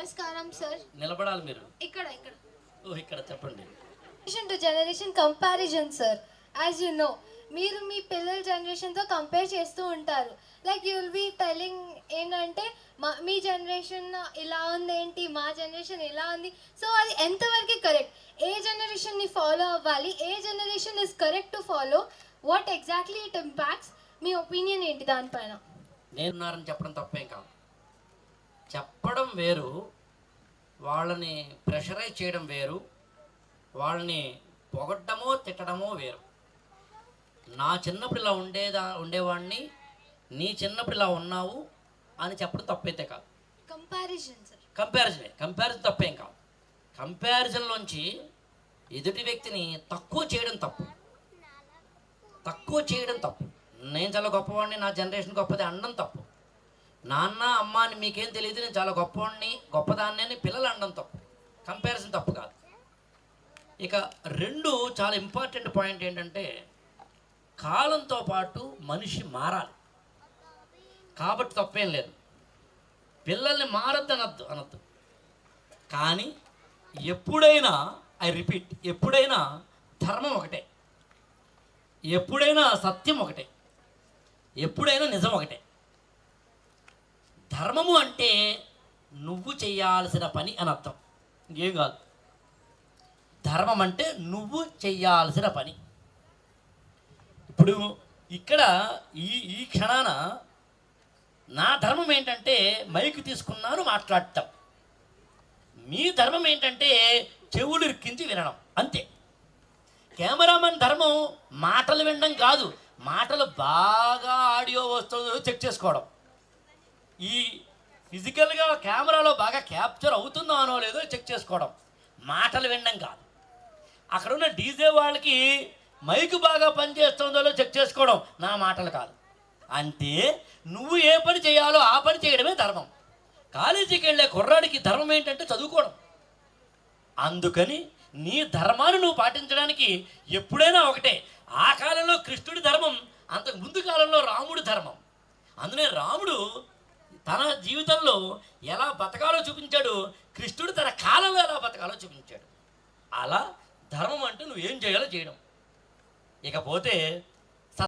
నమస్కారం సార్. నిలబడాలి మీరు. ఇక్కడ ఇక్కడ ఇక్కడ చెప్పండి. Generation to generation comparison sir. As you know, మీరు మీ పిల్లల జనరేషన్తో కంపేర్ చేస్తూ ఉంటారు. Like you will be telling ఏంటంటే మీ జనరేషన్ ఇలా ఉంది ఏంటి, మా జనరేషన్ ఇలా ఉంది. సో అది ఎంతవరకు కరెక్ట్? ఏ జనరేషన్ని ఫాలో అవ్వాలి, ఏ generation is correct to follow, what exactly it impacts? మీ ఒపీనియన్ ఏంటి దానిపైన? నేనున్నారని చెప్పడం తప్పేం కాదు. చెప్పడం వేరు, వాళ్ళని ప్రెషరైజ్ చేయడం వేరు, వాళ్ళని పొగడ్డమో తిట్టడమో వేరు. నా చిన్నప్పుడు ఇలా ఉండేవాడిని, నీ చిన్నప్పుడు ఇలా ఉన్నావు అని చెప్పడం తప్పైతే కాదు. Comparison sir. కంపారిజన్ తప్పేం కాదు. కంపారిజన్లోంచి ఎదుటి వ్యక్తిని తక్కువ చేయడం తప్పు. నేను చాలా గొప్పవాడిని, నా జనరేషన్ గొప్పది అనడం తప్పు. నాన్న అమ్మ అని మీకేం తెలియదు, నేను చాలా గొప్పవాడిని గొప్పదాన్ని అని పిల్లలు అనడం తప్పు. కంపారిజన్ తప్పు కాదు. ఇక రెండు చాలా ఇంపార్టెంట్ పాయింట్ ఏంటంటే, కాలంతో పాటు మనిషి మారాలి. కాబట్టి తప్పేం లేదు. పిల్లల్ని అనద్దు. కానీ ఎప్పుడైనా, ఐ రిపీట్, ఎప్పుడైనా ధర్మం ఒకటే, ఎప్పుడైనా సత్యం ఒకటే, ఎప్పుడైనా నిజం ఒకటే. ధర్మము అంటే నువ్వు చెయ్యాల్సిన పని అని అర్థం, ఇంకేం కాదు. ధర్మం అంటే నువ్వు చెయ్యాల్సిన పని. ఇప్పుడు ఇక్కడ ఈ క్షణాన నా ధర్మం ఏంటంటే మైకు తీసుకున్నాను మాట్లాడటం. మీ ధర్మం ఏంటంటే చెవులు ఇరికించి వినడం, అంతే. కెమెరామెన్ ధర్మం మాటలు వినడం కాదు, మాటలు బాగా ఆడియో వస్తుందో చెక్ చేసుకోవడం. ఈ ఫిజికల్గా కెమెరాలో బాగా క్యాప్చర్ అవుతుందో అనో లేదో చెక్ చేసుకోవడం, మాటలు వినడం కాదు. అక్కడున్న డీజే వాళ్ళకి మైకు బాగా పనిచేస్తుందో చెక్ చేసుకోవడం నా మాటలు కాదు. అంటే నువ్వు ఏ పని చేయాలో ఆ పని చేయడమే ధర్మం. కాలేజీకి వెళ్ళే కుర్రాడికి ధర్మం ఏంటంటే చదువుకోవడం. అందుకని నీ ధర్మాన్ని నువ్వు పాటించడానికి ఎప్పుడైనా ఒకటే. ఆ కాలంలో కృష్ణుడి ధర్మం, అంతకు ముందు కాలంలో రాముడి ధర్మం. అందునే రాముడు తన జీవితంలో ఎలా బతకాలో చూపించాడు, కృష్ణుడు తన కాలంలో ఎలా బతకాలో చూపించాడు. అలా ధర్మం అంటే నువ్వేం చేయాలో చేయడం. ఇకపోతే